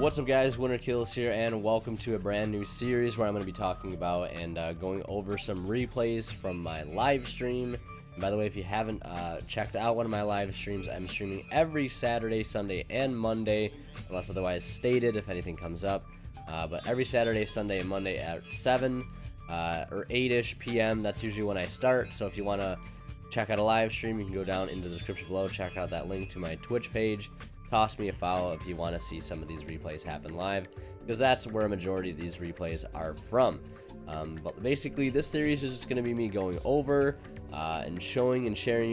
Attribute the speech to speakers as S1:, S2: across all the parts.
S1: What's up guys, Winter Kills here, and welcome to a brand new series where I'm going to be talking about and going over some replays from my live stream. And by the way, if you haven't checked out one of my live streams, I'm streaming every Saturday, Sunday, and Monday, unless otherwise stated if anything comes up. But every Saturday, Sunday, and Monday at 7 or 8-ish p.m. That's usually when I start. So if you want to check out a live stream, you can go down into the description below, check out that link to my Twitch page. Toss me a follow if you want to see some of these replays happen live, because that's where a majority of these replays are from. But basically, this series is just going to be me going over and showing and sharing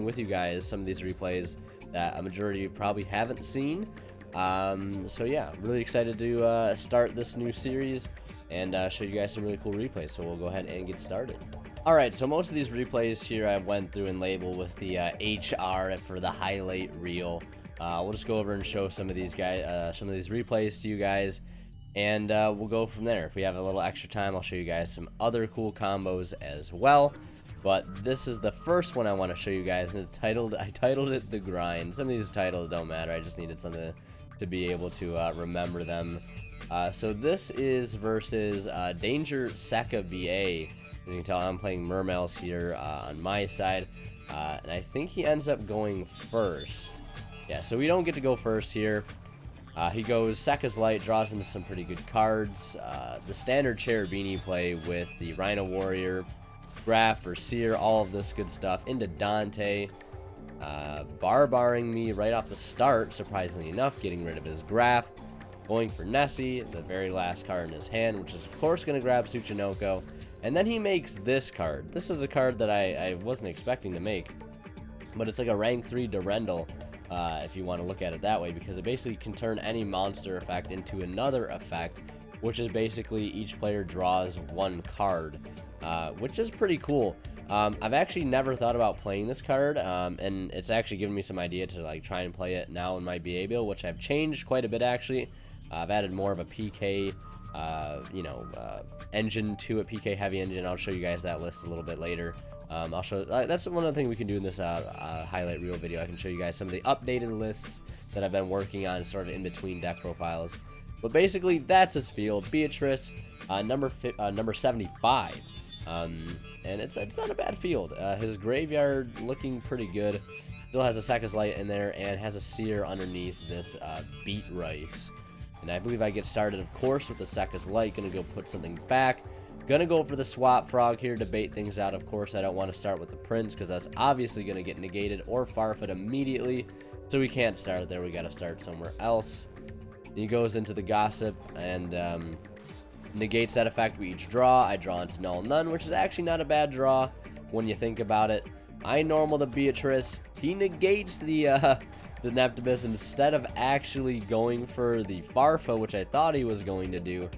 S1: with you guys some of these replays that a majority of you probably haven't seen. So yeah, really excited to start this new series and show you guys some really cool replays. So we'll go ahead and get started. Alright, so most of these replays here I went through and labeled with the HR for the highlight reel. We'll just go over and show some of these replays to you guys, and we'll go from there. If we have a little extra time, I'll show you guys some other cool combos as well. But this is the first one I want to show you guys, and I titled it The Grind. Some of these titles don't matter, I just needed something to be able to remember them. So this is versus Danger Seka BA. As you can tell, I'm playing Mermails here on my side, and I think he ends up going first. Yeah, so we don't get to go first here. He goes Seka's Light, draws into some pretty good cards. The standard Cherubini play with the Rhino Warrior, Graph or Seer, all of this good stuff. Into Dante. Barbaring me right off the start, surprisingly enough, getting rid of his Graph. Going for Nessie, the very last card in his hand, which is of course going to grab Tsuchinoko. And then he makes this card. This is a card that I wasn't expecting to make, but it's like a rank 3 Durendal. If you want to look at it that way, because it basically can turn any monster effect into another effect, which is basically each player draws one card, which is pretty cool. I've actually never thought about playing this card, and it's actually given me some idea to like try and play it now in my BA build, which I've changed quite a bit actually. I've added more of a PK engine to it, PK heavy engine. I'll show you guys that list a little bit later. I'll show that's one of the things we can do in this highlight reel video. I can show you guys some of the updated lists that I've been working on sort of in between deck profiles. But basically that's his field. Beatrice, number 75, and it's not a bad field. His graveyard looking pretty good. Still has a Seka's Light in there and has a Seer underneath this Beat Rice. And I believe I get started, of course, with the Seka's Light. Gonna go put something back. Gonna go for the Swap Frog here to bait things out. Of course, I don't want to start with the Prince, because that's obviously gonna get negated or Farfet immediately. So we can't start there. We gotta start somewhere else. He goes into the Gossip and negates that effect we each draw. I draw into Null None, which is actually not a bad draw when you think about it. I normal the Beatrice. He negates the Neptibus instead of actually going for the Farfa, which I thought he was going to do.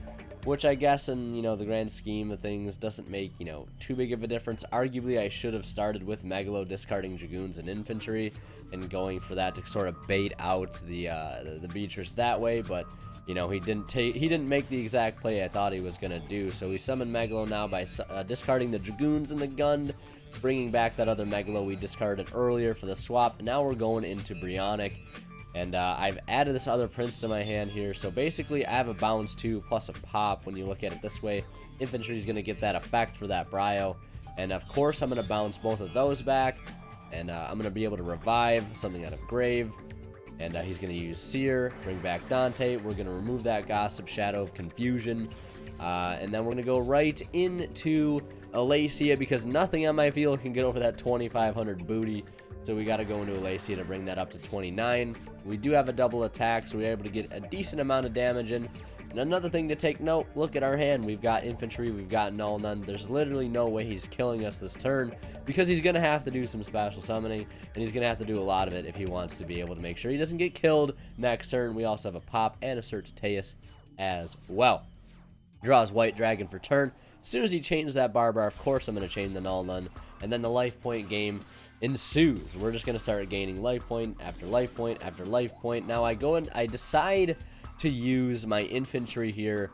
S1: Which I guess in, the grand scheme of things doesn't make, too big of a difference. Arguably, I should have started with Megalo, discarding Dragoons and Infantry, and going for that to sort of bait out the Beatrice that way. But, he didn't make the exact play I thought he was going to do. So we summon Megalo now by discarding the Dragoons and the Gund, bringing back that other Megalo we discarded earlier for the swap. Now we're going into Brionic. And I've added this other Prince to my hand here. So basically, I have a bounce 2 plus a pop when you look at it this way. Infantry is going to get that effect for that Brio. And of course, I'm going to bounce both of those back. And I'm going to be able to revive something out of Grave. And he's going to use Seer, bring back Dante. We're going to remove that Gossip, Shadow of Confusion. And then we're going to go right into Alacia, because nothing on my field can get over that 2,500 booty. So we got to go into Alacia to bring that up to 29. We do have a double attack, so we're able to get a decent amount of damage in. And another thing to take note, look at our hand. We've got Infantry, we've got Null None. There's literally no way he's killing us this turn, because he's going to have to do some special summoning, and he's going to have to do a lot of it if he wants to be able to make sure he doesn't get killed next turn. We also have a pop and a Certiteus as well. Draws White Dragon for turn. As soon as he changes that Barbar, of course I'm going to chain the Null None, and then the life point game ensues. We're just going to start gaining life point after life point after life point. Now I go and I decide to use my Infantry here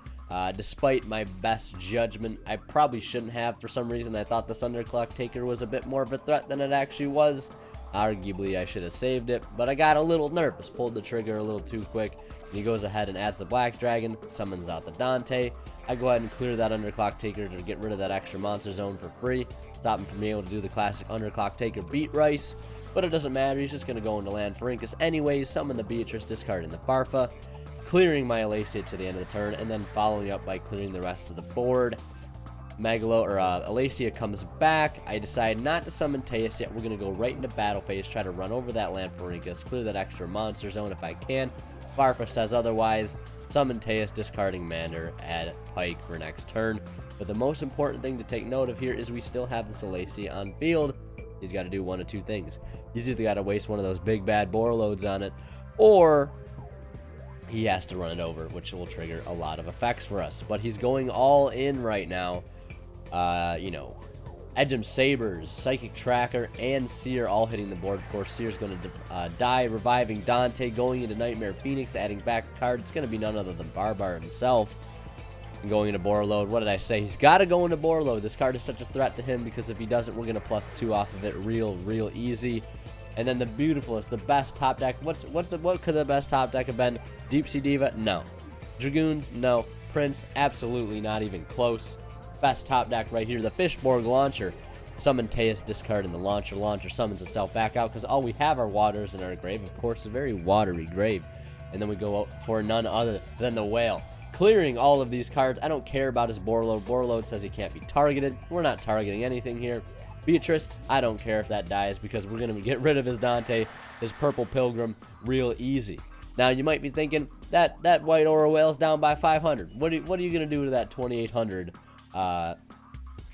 S1: Despite my best judgment, I probably shouldn't have. For some reason, I thought this Underclock Taker was a bit more of a threat than it actually was. Arguably, I should have saved it, but I got a little nervous, pulled the trigger a little too quick, and he goes ahead and adds the Black Dragon, summons out the Dante. I go ahead and clear that Underclock Taker to get rid of that extra monster zone for free, stop him from being able to do the classic Underclock Taker beat Rice, but it doesn't matter, he's just going to go into land Farinkus anyways, summon the Beatrice, discarding the Farfa, clearing my Alacia to the end of the turn, and then following up by clearing the rest of the board. Alacia comes back. I decide not to summon Teus yet. We're going to go right into battle phase, try to run over that land Farinkus, clear that extra monster zone if I can. Farfa says otherwise. Summon Teus, discarding Mander, add Pike for next turn. But the most important thing to take note of here is we still have this Alacia on field. He's got to do one of two things. He's either got to waste one of those big bad boar loads on it, or he has to run it over, which will trigger a lot of effects for us. But he's going all in right now. You know, Edgem Sabers, Psychic Tracker, and Seer all hitting the board. Of course, Seer's going to die, reviving Dante, going into Nightmare Phoenix, adding back a card. It's going to be none other than Barbar himself. And going into Borreload. What did I say? He's got to go into Borreload. This card is such a threat to him because if he doesn't, we're going to +2 off of it real easy. And then the beautifulest, the best top deck. What could the best top deck have been? Deep Sea Diva? No. Dragoons? No. Prince? Absolutely not even close. Best top deck right here. The Fishborg Launcher. Summon Teus, discarding the Launcher. Launcher summons itself back out because all we have are waters in our grave. Of course, a very watery grave. And then we go out for none other than the Whale. Clearing all of these cards. I don't care about his Borreload. Borreload says he can't be targeted. We're not targeting anything here. Beatrice, I don't care if that dies because we're going to get rid of his Dante, his Purple Pilgrim, real easy. Now, you might be thinking, that White Aura Whale's down by 500. What are you going to do to that 2,800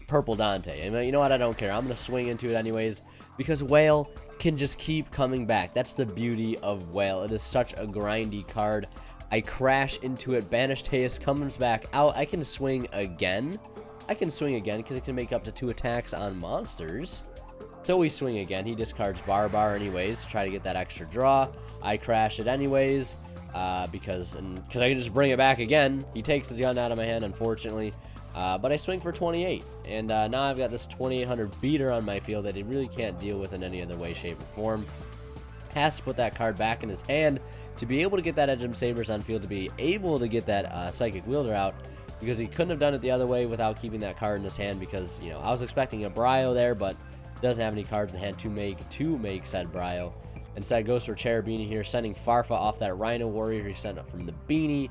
S1: Purple Dante? I mean, you know what? I don't care. I'm going to swing into it anyways because Whale can just keep coming back. That's the beauty of Whale. It is such a grindy card. I crash into it. Banish Teus comes back out. I can swing again. because it can make up to 2 attacks on monsters. So we swing again. He discards Barbar anyways to try to get that extra draw. I crash it anyways because I can just bring it back again. He takes the gun out of my hand, unfortunately. But I swing for 28. And now I've got this 2,800 beater on my field that he really can't deal with in any other way, shape, or form. Has to put that card back in his hand to be able to get that Edgem Sabers on field, to be able to get that Psychic Wielder out, because he couldn't have done it the other way without keeping that card in his hand, because, you know, I was expecting a Brio there, but doesn't have any cards in hand to make said Brio. Instead goes for Cherubini here, sending Farfa off that Rhino Warrior he sent up from the Beanie,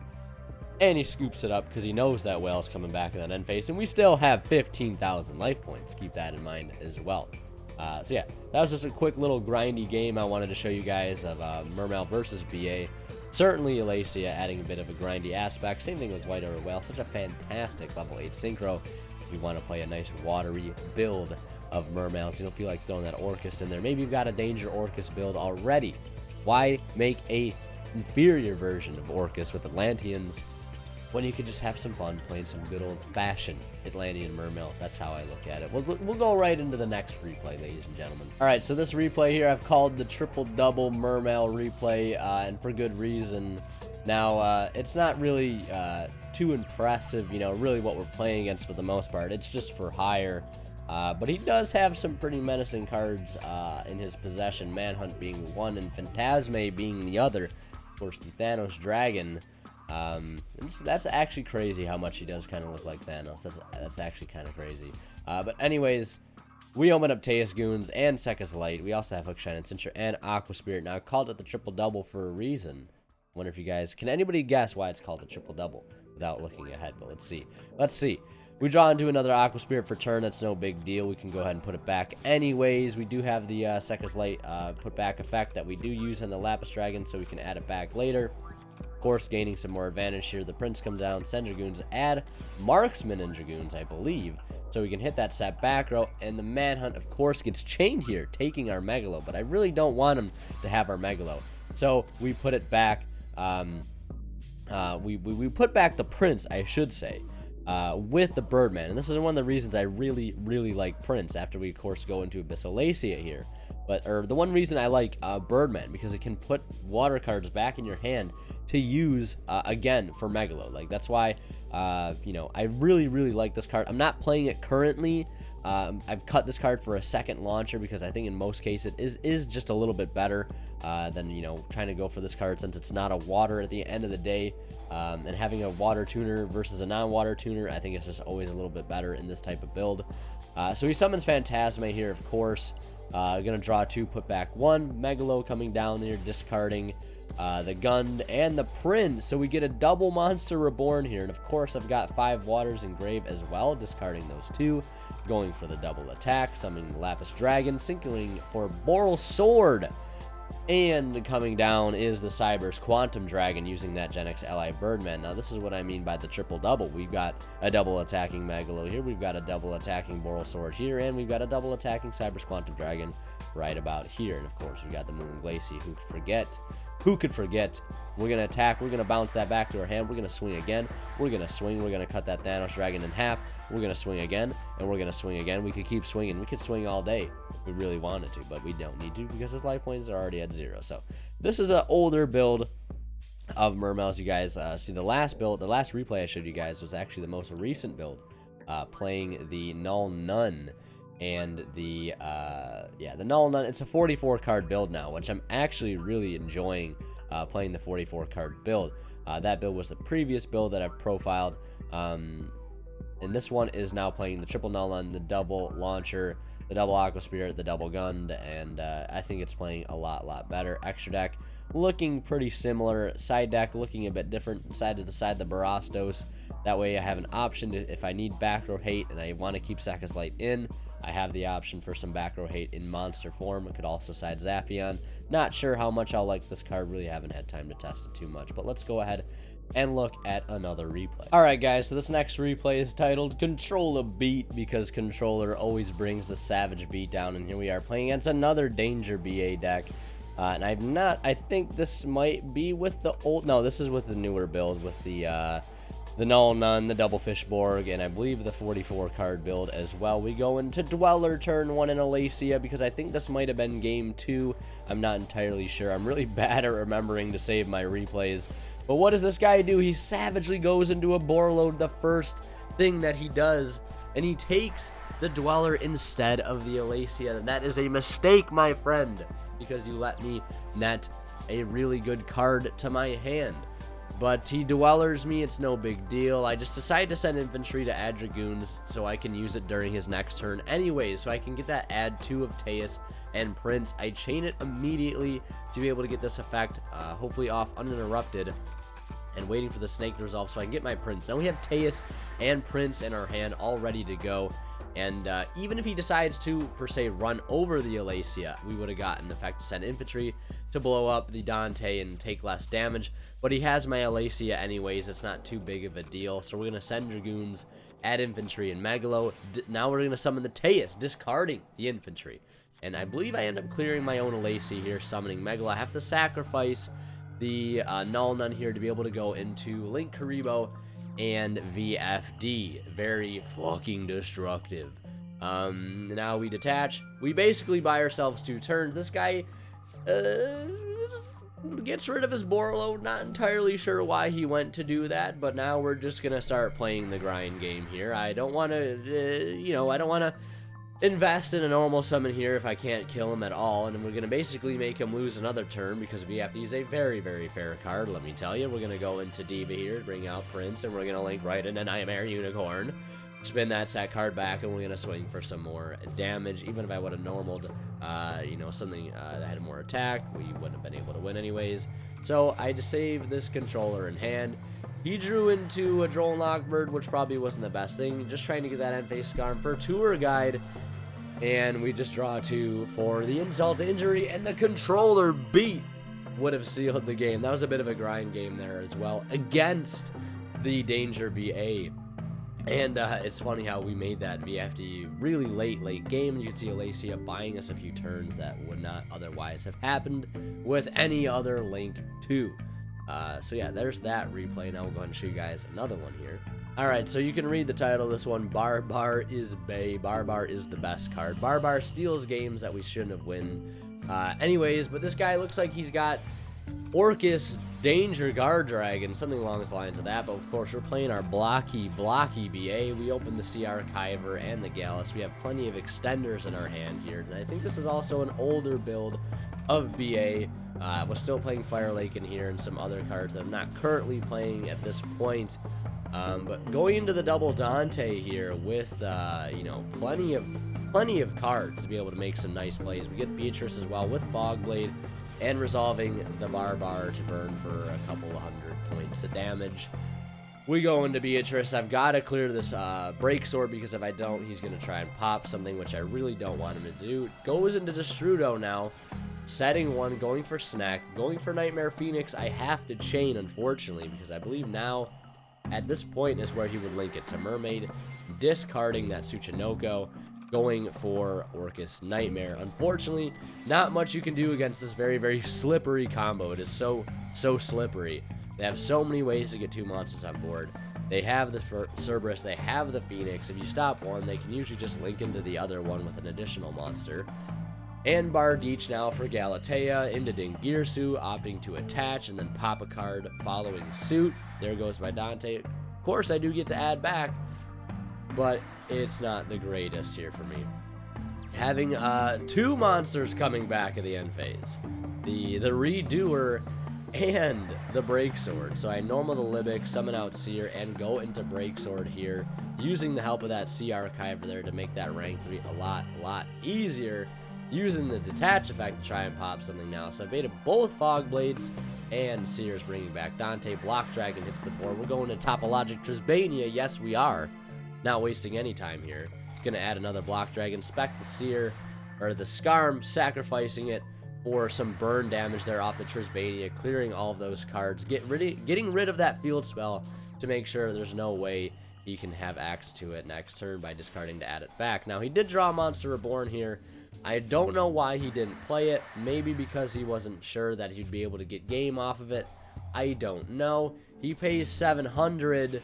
S1: and he scoops it up because he knows that Whale's coming back in that end phase, and we still have 15,000 life points. Keep that in mind as well. So yeah, that was just a quick little grindy game I wanted to show you guys of Mermail versus BA. Certainly Alacia adding a bit of a grindy aspect. Same thing with White Aura Whale. Such a fantastic level 8 synchro if you want to play a nice watery build of Mermails. You don't feel like throwing that Orcus in there. Maybe you've got a Danger Orcus build already. Why make a inferior version of Orcus with Atlanteans when you could just have some fun playing some good old-fashioned Atlantean Mermail? That's how I look at it. We'll go right into the next replay, ladies and gentlemen. All right, so this replay here I've called the triple-double Mermail replay, and for good reason. Now, it's not really too impressive, you know, really what we're playing against for the most part. It's just for hire. But he does have some pretty menacing cards in his possession, Manhunt being one and Phantasme being the other. Of course, the Thanos Dragon. That's actually crazy how much he does kind of look like Thanos. That's actually kind of crazy. But anyways, we open up Teus Goons and Sekka's Light. We also have Hookshine and Cincher and Aqua Spirit. Now, I called it the triple-double for a reason. Wonder if you guys... Can anybody guess why it's called the triple-double without looking ahead? But let's see. Let's see. We draw into another Aqua Spirit for turn. That's no big deal. We can go ahead and put it back anyways. We do have the Sekka's Light put back effect that we do use on the Lapis Dragon, so we can add it back later. Of course, gaining some more advantage here. The Prince comes down, send Dragoons, add Marksman and Dragoons, I believe. So we can hit that set back row, and the Manhunt, of course, gets chained here, taking our Megalo. But I really don't want him to have our Megalo. So we put it back. We put back the Prince, I should say, with the Birdman. And this is one of the reasons I really like Prince, after we, of course, go into Abyss Alacia here. or the one reason I like Birdman, because it can put water cards back in your hand to use again for Megalo. Like, that's why you know, I really like this card. I'm not playing it currently. I've cut this card for a second launcher because I think in most cases it is just a little bit better than, you know, trying to go for this card, since it's not a water at the end of the day. And having a water tuner versus a non-water tuner, I think it's just always a little bit better in this type of build. So he summons Phantasme here, of course. Gonna draw 2, put back 1. Megalo coming down here, discarding the Gund and the Prince. So we get a double monster reborn here. And of course, I've got 5 waters in grave as well, discarding those 2. Going for the double attack, summoning the Lapis Dragon, sinking for Boral Sword. And coming down is the Cyberse Quantum Dragon, using that Gen X Ally Birdman. Now, this is what I mean by the triple-double. We've got a double-attacking Megalo here, we've got a double-attacking Boral Sword here, and we've got a double-attacking Cyberse Quantum Dragon right about here. And, of course, we've got the Moon Glacier. Who could forget? Who could forget? We're going to attack. We're going to bounce that back to our hand. We're going to swing again. We're going to swing. We're going to cut that Thanos Dragon in half. We're going to swing again, and we're going to swing again. We could keep swinging. We could swing all day if we really wanted to, but we don't need to because his life points are already at 0. So this is an older build of Mermails, you guys. See, the last replay I showed you guys was actually the most recent build, playing the Null Nun. And the Null Nun, it's a 44 card build now, which I'm actually really enjoying playing the 44 card build. That build was the previous build that I've profiled. And this one is now playing the triple Null Nun, the double launcher, the double Aqua Spirit, the double Gund, and I think it's playing a lot better. Extra deck looking pretty similar. Side deck looking a bit different. Side to the side, the Barastos. That way I have an option to, if I need back row hate and I want to keep Sekka's Light in, I have the option for some back row hate in monster form. I could also side Zaphion. Not sure how much I'll like this card. Really haven't had time to test it too much. But let's go ahead and look at another replay. Alright guys, so this next replay is titled Control a Beat, because Controller always brings the savage beat down. And here we are playing against another Danger BA deck. And I think this might be with the old, no, this is with the newer build, with the Null Nun, the Double Fishborg, and I believe the 44 card build as well. We go into Dweller turn 1 in Alacia, because I think this might have been game 2. I'm not entirely sure. I'm really bad at remembering to save my replays. But what does this guy do? He savagely goes into a Borload, the first thing that he does, and he takes the Dweller instead of the Alacia. And that is a mistake, my friend, because you let me net a really good card to my hand. But he Dwellers me, it's no big deal. I just decided to send infantry to add Dragoons so I can use it during his next turn anyways, so I can get that add 2 of Teus and Prince. I chain it immediately to be able to get this effect hopefully off uninterrupted, and waiting for the snake to resolve so I can get my Prince. Now we have Teus and Prince in our hand all ready to go. And even if he decides to, per se, run over the Alacia, we would have gotten the effect to send infantry to blow up the Dante and take less damage. But he has my Alacia anyways. It's not too big of a deal. So we're going to send Dragoons, add infantry, and Megalo. Now we're going to summon the Teus, discarding the infantry. And I believe I end up clearing my own Alacia here, summoning Megalo. I have to sacrifice the Null Nun here to be able to go into Link Karibo and VFD. Very fucking destructive. Now we detach. We basically buy ourselves 2 turns. This guy gets rid of his Borload. Not entirely sure why he went to do that, but now we're just gonna start playing the grind game here. I don't want to, I don't want to invest in a normal summon here if I can't kill him at all, and we're going to basically make him lose another turn because VFD is a very fair card, let me tell you. We're going to go into Diva here, bring out Prince, and we're going to link right into Nightmare Unicorn, spin that set card back, and we're going to swing for some more damage. Even if I would have normaled, something that had more attack, we wouldn't have been able to win anyways. So I just saved this controller in hand. He drew into a Droll and Lockbird, which probably wasn't the best thing. Just trying to get that end-phase Scarm for Tour Guide. And we just draw 2 for the insult to injury, and the controller beat would have sealed the game. That was a bit of a grind game there as well against the Danger BA. And it's funny how we made that VFD really late game. You can see Alacia buying us a few turns that would not otherwise have happened with any other Link 2. So yeah, there's that replay. Now we'll go ahead and show you guys another one here. Alright, so you can read the title of this one. Barbar is Bay. Barbar is the best card. Barbar steals games that we shouldn't have win. Anyways, but this guy looks like he's got Orcus, Danger, Guard Dragon, something along the lines of that. But of course, we're playing our blocky BA. We opened the Sea Archiver and the Gallus. We have plenty of extenders in our hand here. And I think this is also an older build of BA. We're still playing Fire Lake in here and some other cards that I'm not currently playing at this point. But going into the double Dante here with, you know, plenty of cards to be able to make some nice plays. We get Beatrice as well with Fogblade and resolving the Barbar to burn for a couple of 100 points of damage. We go into Beatrice. I've got to clear this Break Sword, because if I don't, he's going to try and pop something, which I really don't want him to do. Goes into Destrudo now. Setting one, going for Snack, going for Nightmare Phoenix. I have to chain, unfortunately, because I believe now at this point is where he would link it to Mermaid, discarding that Tsuchinoko, going for Orcus Nightmare. Unfortunately, not much you can do against this very, very slippery combo. It is so slippery. They have so many ways to get two monsters on board. They have the Cyberse, they have the Phoenix. If you stop one, they can usually just link into the other one with an additional monster. And Bardeech now for Galatea, into Dingirsu, opting to attach and then pop a card following suit. There goes my Dante. Of course, I do get to add back, but it's not the greatest here for me. Having two monsters coming back at the end phase. The Redoer and the Break Sword. So I normal the Libic, summon out Seer, and go into Break Sword here, using the help of that Sea Archive there to make that rank 3 a lot easier. Using the detach effect to try and pop something now. So I baited both Fog Blades and Seers, bringing back Dante. Block Dragon hits the board. We're going to Topologic Trisbania. Yes, we are. Not wasting any time here. Going to add another Block Dragon. Spec the Seer, or the Scarm, sacrificing it for some burn damage there off the Trisbania, clearing all of those cards. Getting rid of that field spell to make sure there's no way he can have access to it next turn by discarding to add it back. Now, he did draw Monster Reborn here. I don't know why he didn't play it. Maybe because he wasn't sure that he'd be able to get game off of it. I don't know. He pays 700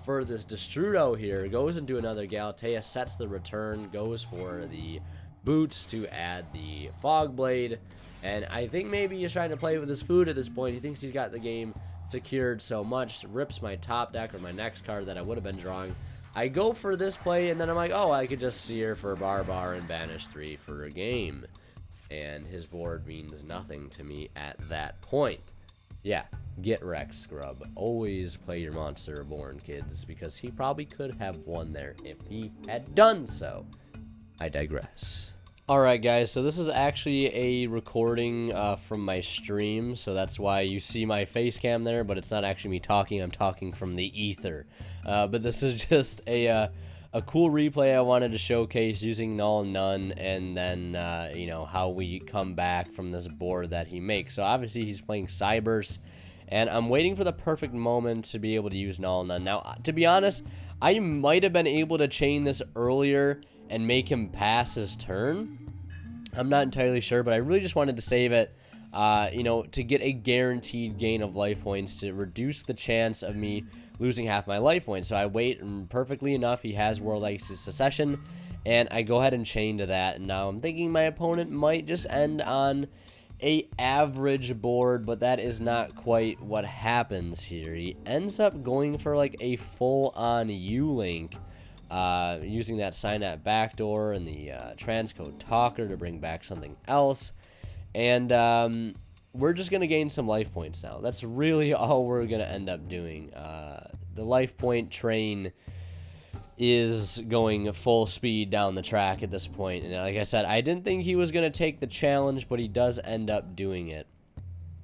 S1: for this Destrudo here. Goes into another Galatea, sets the return, goes for the boots to add the Fog Blade. And I think maybe he's trying to play with his food at this point. He thinks he's got the game secured so much. Rips my top deck or my next card that I would have been drawing. I go for this play, and then I'm like, oh, I could just Seer for Barbar and banish 3 for a game. And his board means nothing to me at that point. Yeah, get wrecked, scrub. Always play your Monster Reborn, kids, because he probably could have won there if he had done so. I digress. Alright guys, so this is actually a recording from my stream, so that's why you see my face cam there, but it's not actually me talking. I'm talking from the ether. But this is just a cool replay I wanted to showcase using Null None, and then, you know, how we come back from this board that he makes. So obviously he's playing Cyberse, and I'm waiting for the perfect moment to be able to use Null None. Now, to be honest, I might have been able to chain this earlier and make him pass his turn. I'm not entirely sure, but I really just wanted to save it, you know, to get a guaranteed gain of life points to reduce the chance of me losing half my life points. So I wait, and perfectly enough, he has World Exit Secession, and I go ahead and chain to that. And now I'm thinking my opponent might just end on a average board, but that is not quite what happens here. He ends up going for like a full-on U-Link. Using that Synapse backdoor and the transcode talker to bring back something else. And we're just going to gain some life points now. That's really all we're going to end up doing. The life point train is going full speed down the track at this point. And like I said, I didn't think he was going to take the challenge, but he does end up doing it.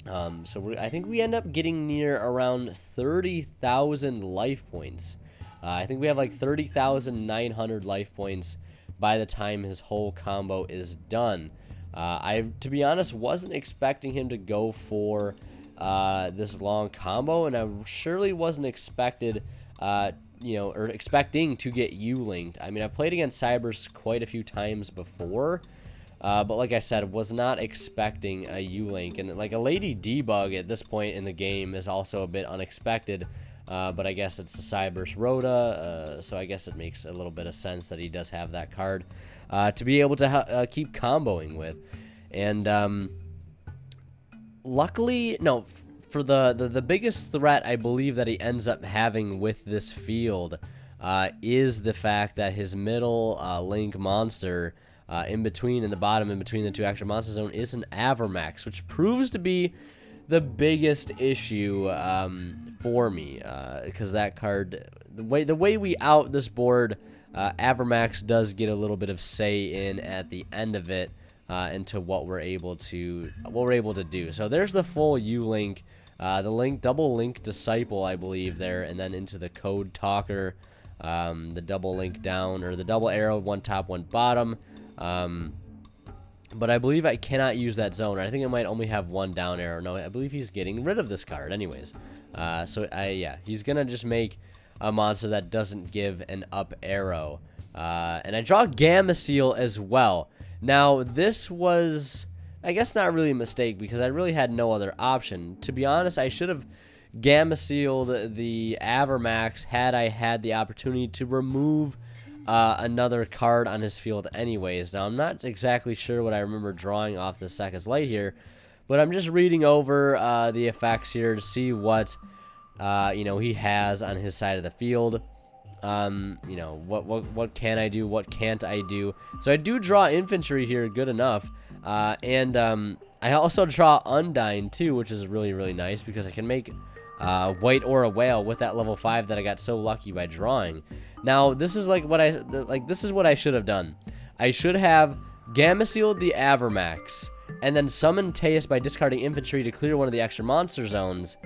S1: So I think we end up getting near around 30,000 life points. I think we have like 30,900 life points by the time his whole combo is done. To be honest, wasn't expecting him to go for this long combo, and I surely wasn't expecting to get U-Linked. I mean, I've played against Cyberse quite a few times before, but like I said, was not expecting a U-Link. And like a Lady Debug at this point in the game is also a bit unexpected. but I guess it's the Cyberse Rhoda, so I guess it makes a little bit of sense that he does have that card to be able to keep comboing with. And luckily, no, for the biggest threat I believe that he ends up having with this field is the fact that his middle link monster in the bottom in between the two extra monster zone is an Avermax, which proves to be the biggest issue for me, because that card, the way we out this board, Avermax does get a little bit of say in at the end of it into what we're able to do. So there's the full U-Link, the double link Disciple, I believe, there, and then into the Code Talker, the double link down, or the double arrow, one top, one bottom. But I believe I cannot use that zone. I think it might only have one down arrow. No, I believe he's getting rid of this card anyways. Yeah, he's gonna just make a monster that doesn't give an up arrow. And I draw Gamma Seal as well. Now, this was, I guess, not really a mistake because I really had no other option. To be honest, I should have Gamma Sealed the Avermax had I had the opportunity to remove another card on his field anyways. Now, I'm not exactly sure what I remember drawing off the Seconds Light here, but I'm just reading over the effects here to see what, he has on his side of the field. What can I do? What can't I do? So I do draw infantry here good enough. And I also draw Undyne too, which is really, really nice because I can make White Aura Whale with that level 5 that I got so lucky by drawing. Now, this is this is what I should have done. I should have Gamma Sealed the Avermax, and then summoned Teus by discarding infantry to clear one of the extra monster zones,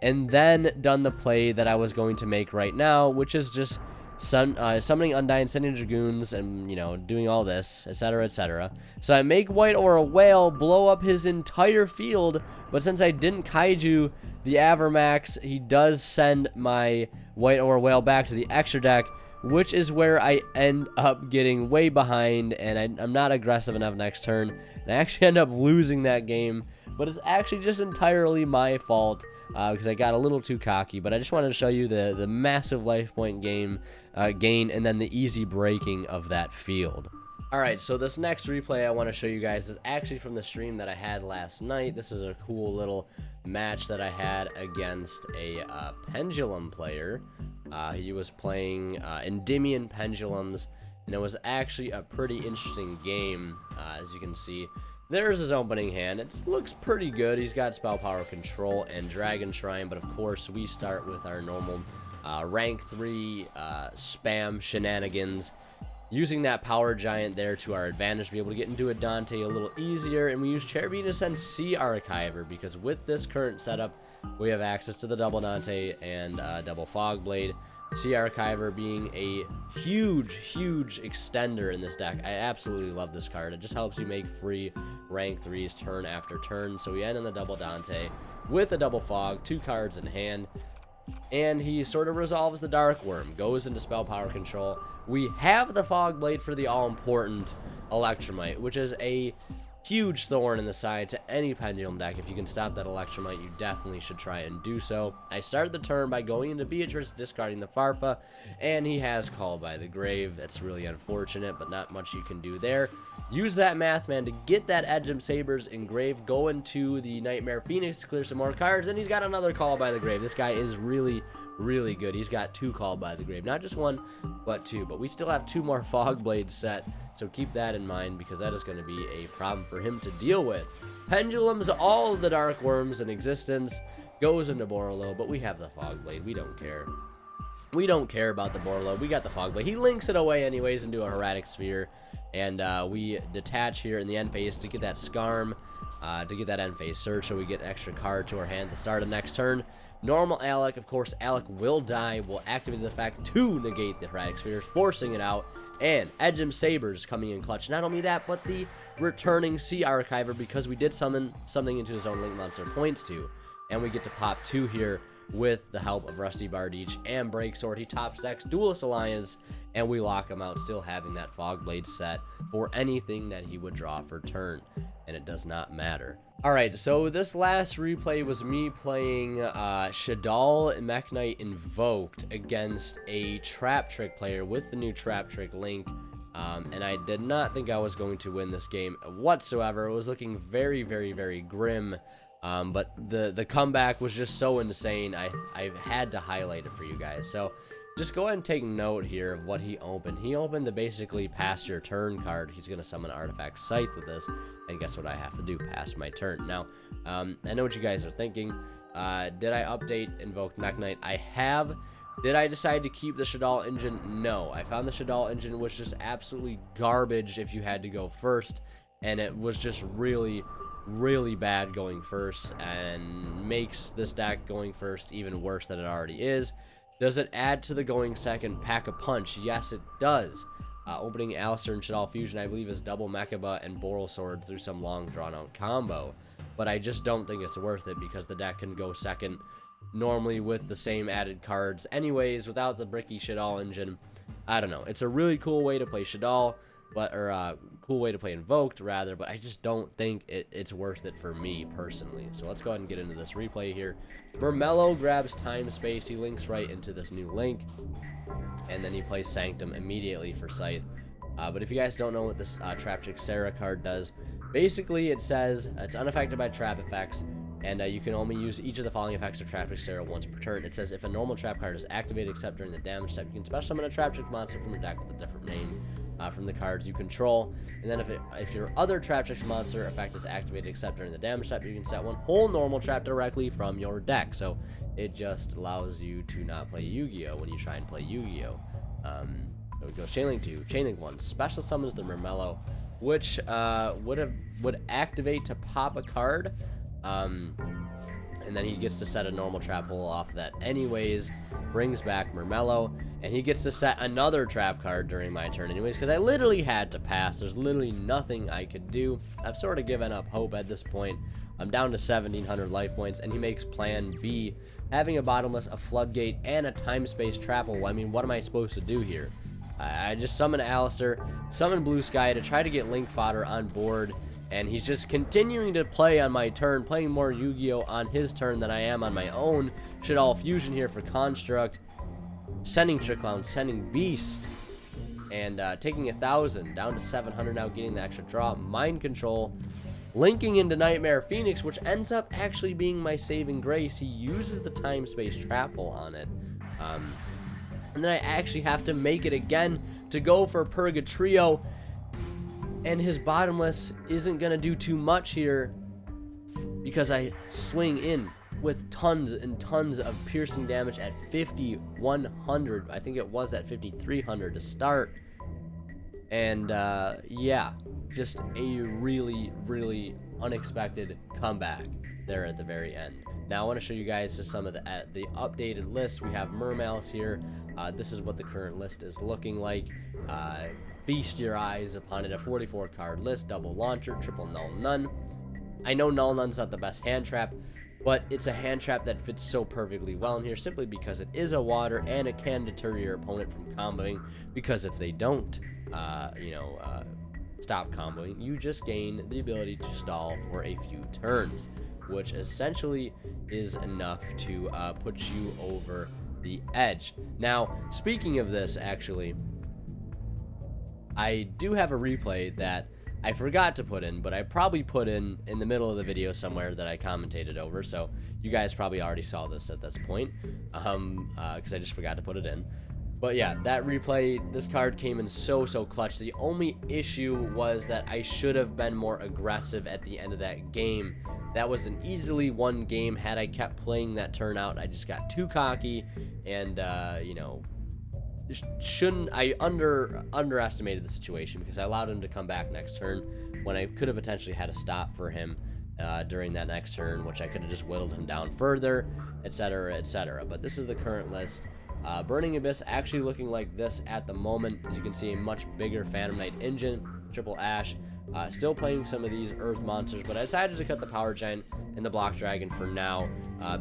S1: and then done the play that I was going to make right now, which is just summoning Undyne, sending Dragoons, and, doing all this, etc., etc. So I make White Aura Whale, blow up his entire field, but since I didn't Kaiju the Avermax, he does send my White Aura Whale back to the extra deck, which is where I end up getting way behind, and I'm not aggressive enough next turn, and I actually end up losing that game, but it's actually just entirely my fault, because I got a little too cocky. But I just wanted to show you the massive life point gain, and then the easy breaking of that field. Alright, so this next replay I want to show you guys is actually from the stream that I had last night. This is a cool little match that I had against a Pendulum player. He was playing Endymion Pendulums, and it was actually a pretty interesting game, as you can see. There's his opening hand. It looks pretty good. He's got Spell Power Control and Dragon Shrine, but of course we start with our normal rank 3 spam shenanigans, using that Power Giant there to our advantage to be able to get into a Dante a little easier, and we use Cherubim to send Sea Archiver, because with this current setup, we have access to the double Dante and double Fogblade. Sea Archiver being a huge, huge extender in this deck. I absolutely love this card. It just helps you make free rank 3s turn after turn. So we end on the double Dante with a double Fog, 2 cards in hand, and he sort of resolves the Dark Worm, goes into Spell Power Control. We have the Fogblade for the all-important Electromite, which is a huge thorn in the side to any Pendulum deck. If you can stop that Electromite, you definitely should try and do so. I started the turn by going into Beatrice, discarding the Farfa, and he has Call by the Grave. That's really unfortunate, but not much you can do there. Use that Mathman to get that Edgem Sabers engraved, go into the Nightmare Phoenix to clear some more cards, and he's got another Call by the Grave. This guy is really, really good. He's got 2 Call by the Grave. Not just 1, but 2. But we still have 2 more Fogblades set, so keep that in mind, because that is going to be a problem for him to deal with. Pendulums, all of the Dark Worms in existence, goes into Borolo, but we have the Fogblade. We don't care. We don't care about the Borolo. We got the Fogblade. He links it away anyways into a Heretic Sphere, and we detach here in the end phase to get that Scarm, to get that end phase Search, so we get an extra card to our hand at the start of next turn. Normal Alec, of course, Alec will die. We'll activate the fact to negate the Heretic Spheres, forcing it out. And Edgem Sabers coming in clutch. Not only that, but the returning Sea Archiver, because we did summon something into his own Link Monster points to. And we get to pop 2 here with the help of Rusty Bardiche and Breaksword. He top stacks Duelist Alliance, and we lock him out, still having that Fogblade set for anything that he would draw for turn. and it does not matter. Alright, so this last replay was me playing Shaddoll Mekk Knight Invoked against a Trap Trick player with the new Trap Trick link. And I did not think I was going to win this game whatsoever. It was looking very, very, very grim. But the comeback was just so insane. I had to highlight it for you guys. So just go ahead and take note here of what he opened. He opened the basically pass your turn card. He's going to summon Artifact Scythe with this. And guess what I have to do? Pass my turn. Now, I know what you guys are thinking. Did I update Invoked Mekk Knight? I have. Did I decide to keep the Shaddoll engine? No. I found the Shaddoll engine was just absolutely garbage if you had to go first. And it was just really, really bad going first. And makes this deck going first even worse than it already is. Does it add to the going second Pack a Punch? Yes, it does. Opening Alistair and Shaddoll Fusion, I believe, is double Mechaba and Boral Sword through some long drawn-out combo. But I just don't think it's worth it because the deck can go second normally with the same added cards anyways without the bricky Shaddoll engine. I don't know. It's a really cool way to play Shaddoll, cool way to play Invoked, rather, but I just don't think it's worth it for me personally. So let's go ahead and get into this replay here. Mermell grabs Time Space. He links right into this new link, and then he plays Sanctum immediately for Scythe. But if you guys don't know what this Trap Trick Sarah card does, basically it says it's unaffected by trap effects, and you can only use each of the following effects of Trap Trick Sarah once per turn. It says if a normal trap card is activated except during the damage step, you can special summon a Trap Trick monster from your deck with a different name from the cards you control. And then if your other Trap Trick monster effect is activated except during the damage step, you can set one whole normal trap directly from your deck. So it just allows you to not play Yugioh when you try and play Yugioh. So it goes Chainlink 2, Chainlink 1, special summons the Mermell, which would activate to pop a card. And then he gets to set a normal trap hole off that anyways, brings back Mermell, and he gets to set another trap card during my turn anyways, because I literally had to pass. There's literally nothing I could do. I've sort of given up hope at this point. I'm down to 1,700 life points, and he makes plan B, having a bottomless, a floodgate, and a time space trap hole. I mean, what am I supposed to do here? I just summon Alistair, summon Blue Sky to try to get Link Fodder on board, and he's just continuing to play on my turn, playing more Yu-Gi-Oh on his turn than I am on my own. Shaddoll Fusion here for Construct, sending Trick Clown, sending Beast, and taking 1,000, down to 700 now, getting the extra draw. Mind Control, linking into Nightmare Phoenix, which ends up actually being my saving grace. He uses the time space trap hole on it. And then I actually have to make it again to go for Purgatrio, and his bottomless isn't going to do too much here because I swing in with tons and tons of piercing damage at 5,100. I think it was at 5,300 to start. And yeah, just a really, really unexpected comeback there at the very end. Now I want to show you guys just some of the updated lists. We have Mermails here. This is what the current list is looking like. Feast your eyes upon it. A 44 card list, double launcher, triple null none. I know null none's not the best hand trap, but it's a hand trap that fits so perfectly well in here simply because it is a water and it can deter your opponent from comboing, because if they don't stop comboing, you just gain the ability to stall for a few turns, which essentially is enough to put you over the edge. Now, speaking of this, actually, I do have a replay that I forgot to put in, but I probably put in the middle of the video somewhere that I commentated over, so you guys probably already saw this at this point, because I just forgot to put it in. But yeah, that replay, this card came in so clutch. The only issue was that I should have been more aggressive at the end of that game. That was an easily won game had I kept playing that turn out. I just got too cocky, and I underestimated the situation because I allowed him to come back next turn when I could have potentially had a stop for him during that next turn, which I could have just whittled him down further, etc., etc. But this is the current list. Burning Abyss actually looking like this at the moment. As you can see, a much bigger Phantom Knight engine, triple Ash. Still playing some of these Earth monsters, but I decided to cut the Power Giant and the Block Dragon for now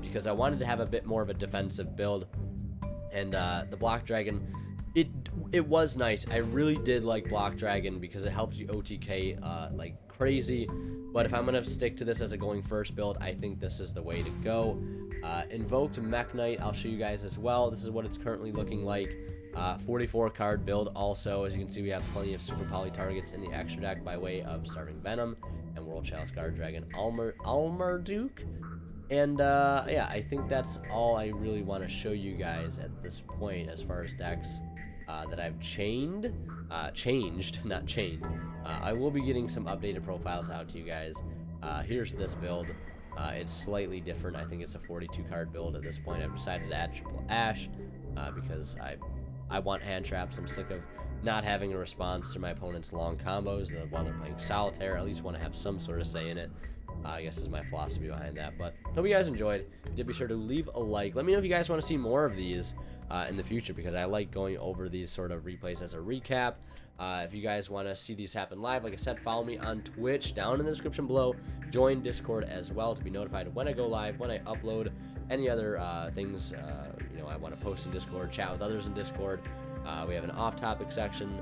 S1: because I wanted to have a bit more of a defensive build. And the Block Dragon, it it was nice. I really did like Block Dragon because it helps you OTK like crazy. But if I'm gonna stick to this as a going first build, I think this is the way to go. Invoked Mekk Knight, I'll show you guys as well. This is what it's currently looking like. 44 card build. Also, as you can see, we have plenty of super poly targets in the extra deck by way of Starving Venom and World Chalice Guard Dragon Almarduke. And yeah, I think that's all I really want to show you guys at this point as far as decks that I've changed, not chained. I will be getting some updated profiles out to you guys. Here's this build. It's slightly different. I think it's a 42 card build at this point. I've decided to add Triple Ash because I want hand traps. I'm sick of not having a response to my opponent's long combos. While they're playing solitaire, I at least want to have some sort of say in it. I guess is my philosophy behind that. But hope you guys enjoyed. Did be sure to leave a like. Let me know if you guys want to see more of these in the future, because I like going over these sort of replays as a recap. If you guys want to see these happen live, like I said, follow me on Twitch down in the description below. Join Discord as well to be notified when I go live, when I upload, any other things you know I want to post in Discord, chat with others in Discord. We have an off-topic section,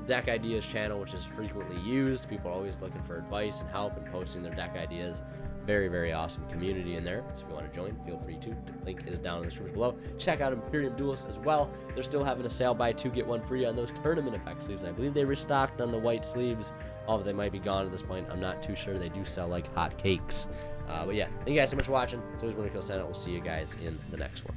S1: deck ideas channel, which is frequently used. People are always looking for advice and help and posting their deck ideas. Very, very awesome community in there. So if you want to join, feel free to. The link is down in the description below. Check out Imperium Duelists as well. They're still having a sale, buy 2 get 1 free on those tournament effect sleeves. I believe they restocked on the white sleeves, although they might be gone at this point. I'm not too sure. They do sell like hot cakes. But yeah, thank you guys so much for watching. It's always Winter Kill Senate. We'll see you guys in the next one.